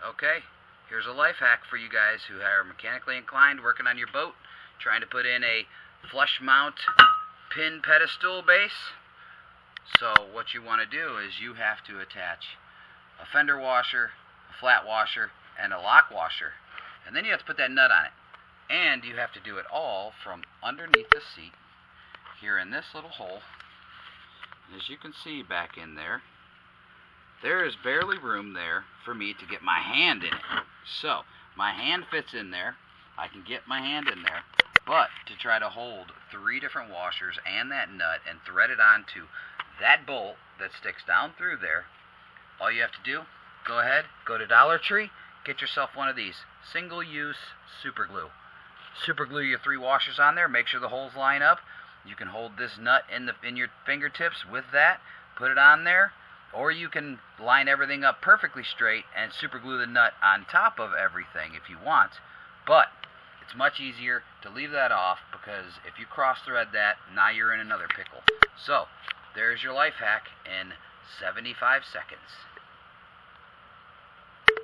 Okay, here's a life hack for you guys who are mechanically inclined, working on your boat, trying to put in a flush mount pin pedestal base. So what you want to do is you have to attach a fender washer, a flat washer, and a lock washer. And then you have to put that nut on it. And you have to do it all from underneath the seat, here in this little hole. And as you can see back in there, there is barely room there for me to get my hand in it. So, my hand fits in there. I can get my hand in there. But to try to hold 3 different washers and that nut and thread it onto that bolt that sticks down through there, all you have to do, go ahead, go to Dollar Tree, get yourself one of these single-use super glue. Super glue your 3 washers on there, make sure the holes line up. You can hold this nut in your fingertips with that, put it on there, or you can line everything up perfectly straight and super glue the nut on top of everything if you want. But it's much easier to leave that off, because if you cross thread that, now you're in another pickle. So there's your life hack in 75 seconds.